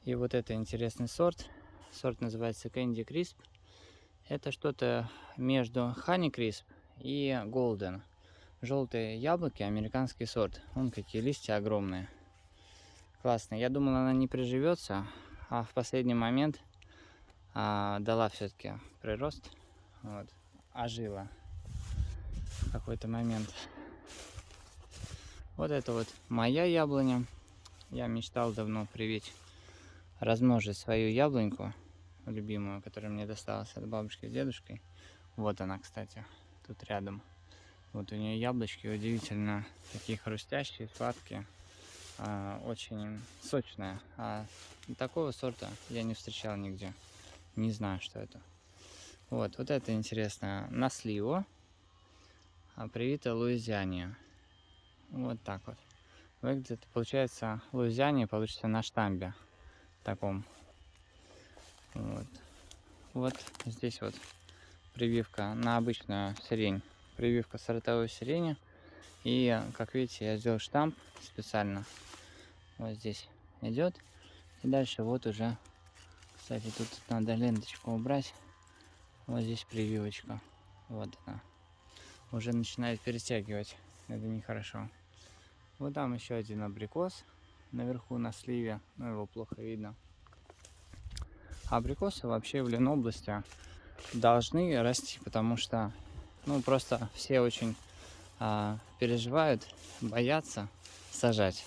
И вот это интересный сорт. Сорт называется Candy Crisp. Это что-то между Honey Crisp и Golden. Желтые яблоки, американский сорт. Вон какие листья огромные. Классно. Я думал, она не приживется, а в последний момент дала все-таки прирост. Вот. Ожила в какой-то момент. Вот это вот моя яблоня. Я мечтал давно привить, размножить свою яблоньку, любимую, которая мне досталась от бабушки с дедушкой. Вот она, кстати, тут рядом. Вот у нее яблочки удивительно такие хрустящие, сладкие, очень сочные. А такого сорта я не встречал нигде. Не знаю, что это. Вот это интересно. На сливу, привита Луизиане. Вот так вот. Выглядит, получается, Луизиане получится на штамбе таком. Вот здесь вот прививка на обычную сирень. Прививка сортовой сирени. И, как видите, я сделал штамп специально. Вот здесь идет. И дальше вот уже, кстати, тут надо ленточку убрать. Вот здесь прививочка. Вот она. Уже начинает перетягивать. Это нехорошо. Вот там еще один абрикос наверху на сливе. Но его плохо видно. Абрикосы вообще в Ленобласти должны расти, потому что, просто все очень переживают, боятся сажать.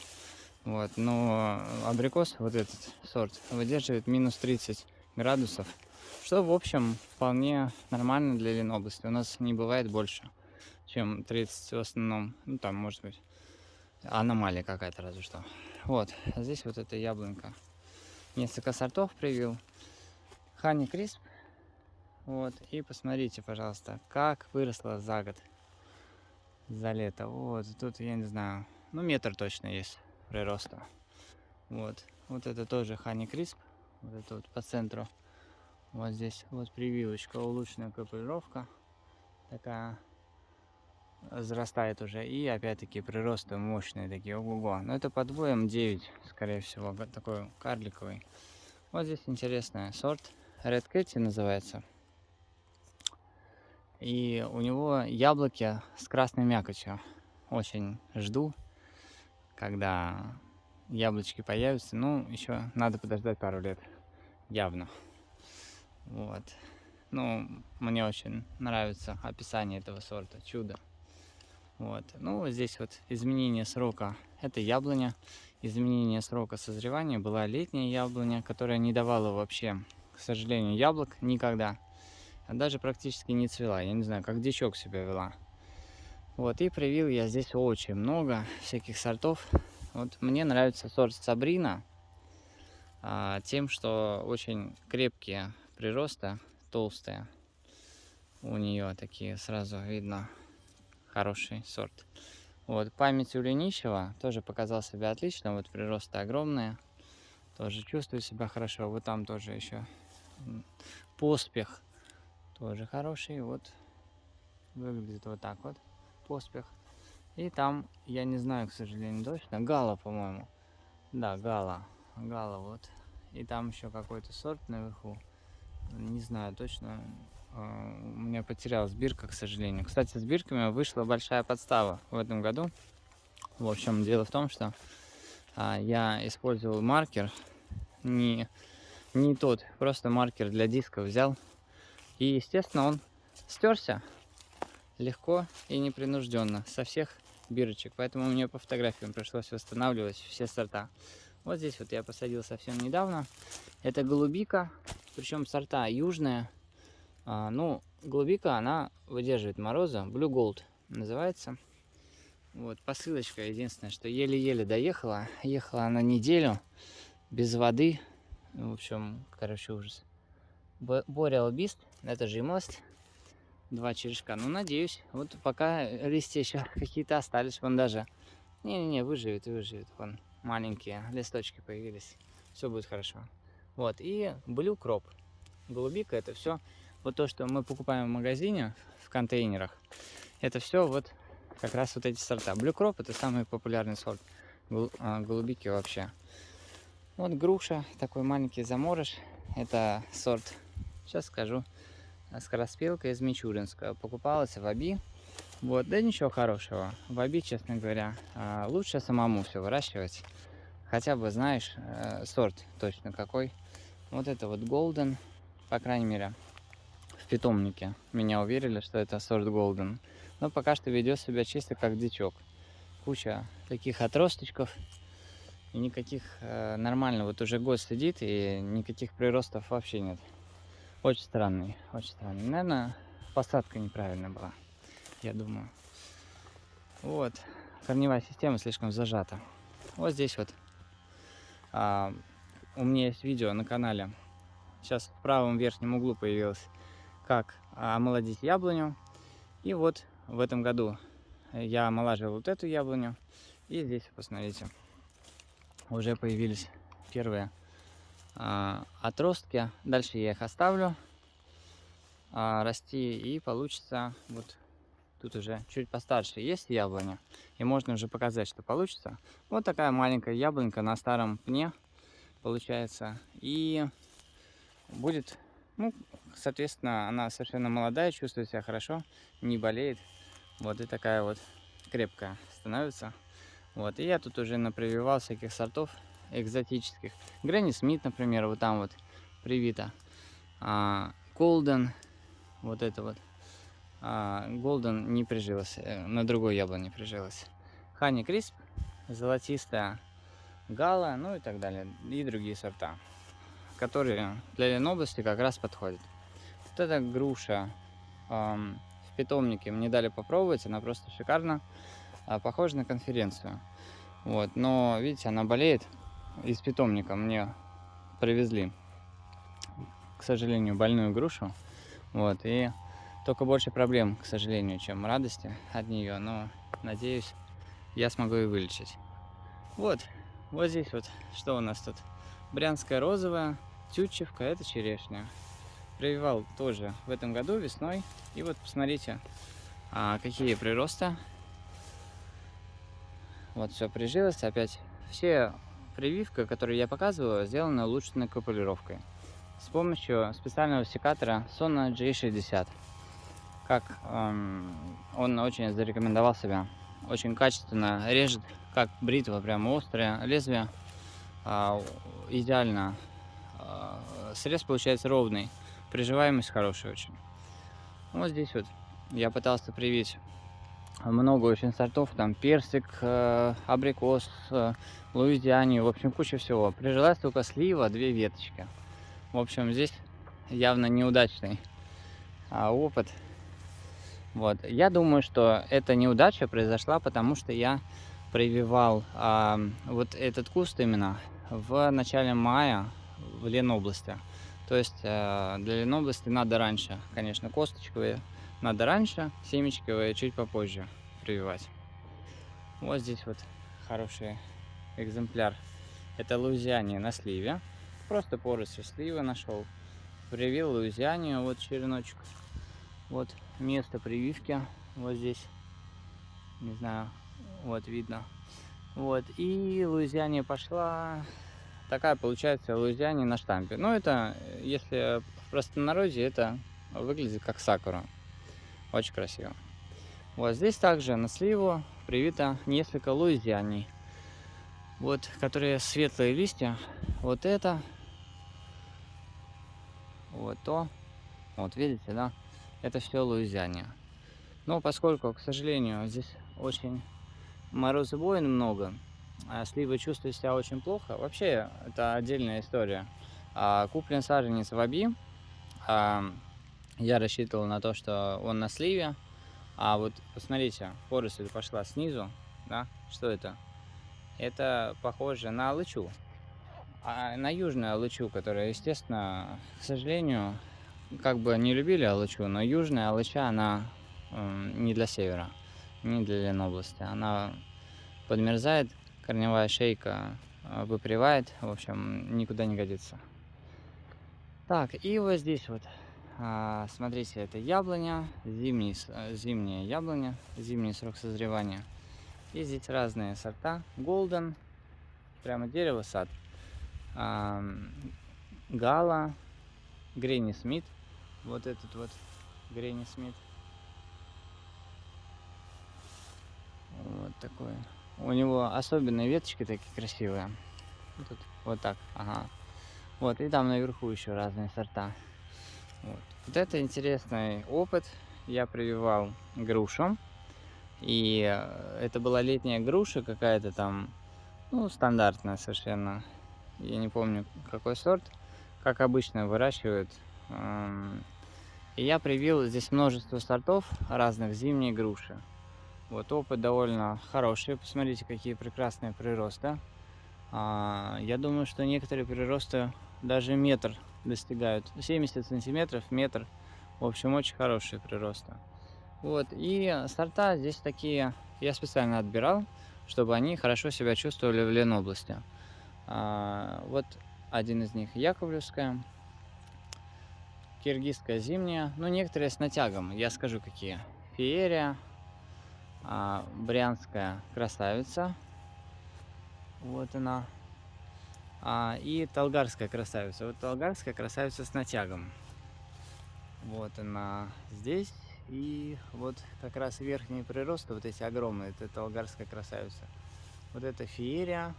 Вот, но абрикос, вот этот сорт, выдерживает минус 30 градусов, что, в общем, вполне нормально для Ленобласти. У нас не бывает больше, чем 30 в основном. Там, может быть, аномалия какая-то разве что. Вот, а здесь вот эта яблонька. Несколько сортов привил. Honey Crisp. Вот, и посмотрите, пожалуйста, как выросла за год, за лето. Вот, тут, я не знаю, метр точно есть прироста. Вот это тоже Honey Crisp. Вот это вот по центру. Вот здесь вот прививочка, улучшенная капулировка. Такая зарастает уже. И опять-таки приросты мощные такие. Ого-го. Но это под М9, скорее всего, такой карликовый. Вот здесь интересный сорт. Red Kitty называется. И у него яблоки с красной мякотью. Очень жду, когда яблочки появятся. Еще надо подождать пару лет. Явно. Вот. Мне очень нравится описание этого сорта. Чудо. Вот. Здесь вот изменение срока. Это яблоня. Изменение срока созревания была летняя яблоня, которая не давала вообще, к сожалению, яблок никогда. Даже практически не цвела. Я не знаю, как дичок себя вела. Вот, и привил я здесь очень много всяких сортов. Вот мне нравится сорт Сабрина тем, что очень крепкие приросты, толстые. У нее такие сразу видно хороший сорт. Вот, память у Ленищева тоже показал себя отлично. Вот приросты огромные. Тоже чувствую себя хорошо. Вот там тоже еще поспех. Тоже хороший. Вот выглядит вот так вот. Поспех. И там, я не знаю, к сожалению, точно. Гала, по-моему. Да, Гала. Гала вот. И там еще какой-то сорт наверху. Не знаю точно. У меня потерялась бирка, к сожалению. Кстати, с бирками вышла большая подстава в этом году. В общем, дело в том, что я использовал маркер. Не тот, просто маркер для диска взял. И, естественно, он стерся легко и непринужденно со всех бирочек. Поэтому мне по фотографиям пришлось восстанавливать все сорта. Вот здесь вот я посадил совсем недавно. Это голубика, причем сорта южная. Голубика, она выдерживает морозы. Blue Gold называется. Вот, посылочка единственное, что еле-еле доехала. Ехала она неделю без воды. В общем, ужас. Boreal Beast, это жимолость. 2 черешка. Надеюсь. Вот пока листья еще какие-то остались. Вон даже. Не-не-не, выживет. Вон маленькие листочки появились. Все будет хорошо. Вот. И Blue Crop. Голубика, это все. Вот то, что мы покупаем в магазине, в контейнерах. Это все вот как раз вот эти сорта. Blue Crop — это самый популярный сорт голубики вообще. Вот груша, такой маленький заморыш. Это сорт, сейчас скажу, скороспелка из Мичуринска. Покупалась в Аби. Вот, да ничего хорошего. В Аби, честно говоря, лучше самому все выращивать. Хотя бы знаешь сорт точно какой. Вот это вот Golden, по крайней мере, в питомнике меня уверили, что это сорт Golden. Но пока что ведет себя чисто как дичок. Куча таких отросточков. И никаких нормально, вот уже год сидит, и никаких приростов вообще нет. Очень странный, очень странный. Наверное, посадка неправильная была, я думаю. Вот, корневая система слишком зажата. Вот здесь вот у меня есть видео на канале. Сейчас в правом верхнем углу появилось, как омолодить яблоню. И вот в этом году я омолаживал вот эту яблоню. И здесь, посмотрите, уже появились первые отростки. Дальше я их оставлю расти, и получится вот тут уже чуть постарше есть яблоня, и можно уже показать, что получится. Вот такая маленькая яблонька на старом пне получается, и будет, ну, соответственно, она совершенно молодая, чувствует себя хорошо, не болеет, вот, и такая вот крепкая становится. Вот, и я тут уже напрививал всяких сортов экзотических. Гренни Смит, например, вот там вот привита. Golden, вот это вот. Golden не прижилась, на другой яблоне прижилась. Honey Crisp, золотистая гала, ну и так далее. И другие сорта, которые для Ленобласти как раз подходят. Вот эта груша в питомнике мне дали попробовать, она просто шикарна. Похожа на конференцию. Вот, но видите, она болеет. Из питомника мне привезли, к сожалению, больную грушу. Вот, и только больше проблем, к сожалению, чем радости от нее. Но надеюсь, я смогу ее вылечить. Вот, вот здесь вот, что у нас тут? Брянская розовая, тютчевка, это черешня. Прививал тоже в этом году весной. И вот посмотрите, какие приросты. Вот все прижилось. Опять все прививка, которую я показываю, сделана улучшенной копулировкой с помощью специального секатора Sona J60. Как он очень зарекомендовал себя, очень качественно режет, как бритва, прямо острое лезвие, идеально. Срез получается ровный, приживаемость хорошая очень. Вот здесь вот я пытался привить много очень сортов, там персик, абрикос, луизиани, в общем, куча всего. Прижилась только слива, 2 веточки. В общем, здесь явно неудачный опыт. Вот. Я думаю, что эта неудача произошла, потому что я прививал вот этот куст именно в начале мая в Ленобласти. То есть для Ленобласти надо раньше, конечно, косточковые надо раньше, семечковые чуть попозже прививать. Вот здесь вот хороший экземпляр. Это луизиания на сливе. Просто поросль сливы нашел. Привил луизианию, вот череночек. Вот место прививки. Вот здесь. Не знаю, вот видно. Вот. И луизиания пошла. Такая получается луизиания на штампе. Ну это, если в простонародье, это выглядит как сакура. Очень красиво. Вот здесь также на сливу привито несколько луизианий. Вот, которые светлые листья. Вот это. Вот то. Вот видите, да? Это все луизиания. Но поскольку, к сожалению, здесь очень морозобоин много, а сливы чувствуют себя очень плохо. Вообще, это отдельная история. Куплен саженец в Аби. Я рассчитывал на то, что он на сливе. А вот посмотрите, поросль пошла снизу, да? Что это? Это похоже на алычу. На южную алычу, которая, естественно, к сожалению, как бы не любили алычу, но южная алыча, она не для севера, не для Ленобласти. Она подмерзает, корневая шейка выпривает, в общем, никуда не годится. Так, и вот здесь вот, смотрите, это яблоня, зимняя яблоня, зимний срок созревания. И здесь разные сорта. Golden, прямо дерево, сад. ам, Гала, Гренни Смит. Вот этот вот Гренни Смит. Вот такой. У него особенные веточки такие красивые. Тут вот так, ага. Вот, и там наверху еще разные сорта. Вот это интересный опыт. Я прививал грушу. И это была летняя груша какая-то там, ну, стандартная совершенно. Я не помню, какой сорт. Как обычно выращивают. И я привил здесь множество сортов разных зимней груши. Вот опыт довольно хороший. Посмотрите, какие прекрасные приросты. Я думаю, что некоторые приросты даже метр достигают. 70 сантиметров, метр. В общем, очень хорошие приросты. Вот, и сорта здесь такие я специально отбирал, чтобы они хорошо себя чувствовали в Ленобласти. Вот один из них Яковлевская, киргизская зимняя, ну некоторые с натягом, я скажу какие. Феерия, брянская красавица, вот она, и толгарская красавица. Вот толгарская красавица с натягом. Вот она здесь. И вот как раз верхние приросты, вот эти огромные, это толгарская красавица. Вот это феерия,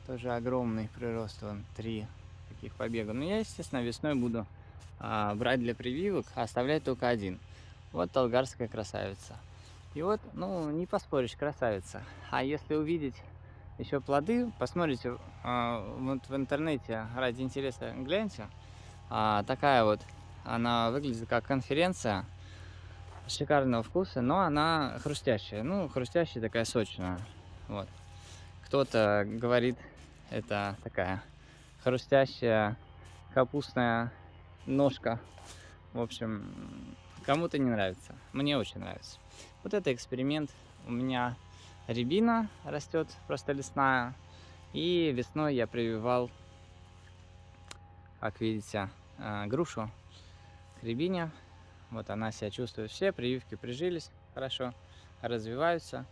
тоже огромный прирост, вон 3 таких побега. Но я, естественно, весной буду брать для прививок, а оставлять только один. Вот толгарская красавица. И вот, ну, не поспоришь, красавица. А если увидеть еще плоды, посмотрите, вот в интернете, ради интереса гляньте. Такая вот, она выглядит как конференция. Шикарного вкуса, но она хрустящая. Ну, хрустящая, такая сочная. Вот. Кто-то говорит, это такая хрустящая капустная ножка. В общем, кому-то не нравится. Мне очень нравится. Вот это эксперимент. У меня рябина растет, просто лесная. И весной я прививал, как видите, грушу к рябине. Вот она себя чувствует. Все прививки прижились хорошо, развиваются.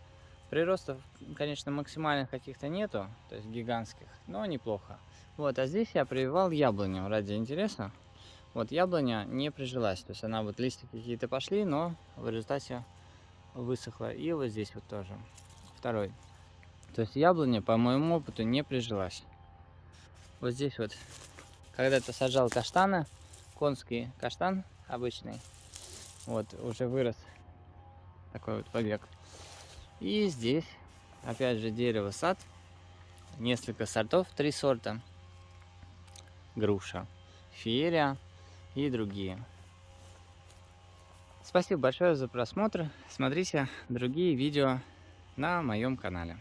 Приростов, конечно, максимальных каких-то нету, то есть гигантских, но неплохо. Вот, а здесь я прививал яблоню ради интереса. Вот яблоня не прижилась, то есть она вот листья какие-то пошли, но в результате высохла. И вот здесь вот тоже второй. То есть яблоня, по моему опыту, не прижилась. Вот здесь вот когда-то сажал каштаны, конский каштан обычный. Вот, уже вырос такой вот побег. И здесь, опять же, дерево-сад. Несколько сортов, 3 сорта. Груша, феерия и другие. Спасибо большое за просмотр. Смотрите другие видео на моем канале.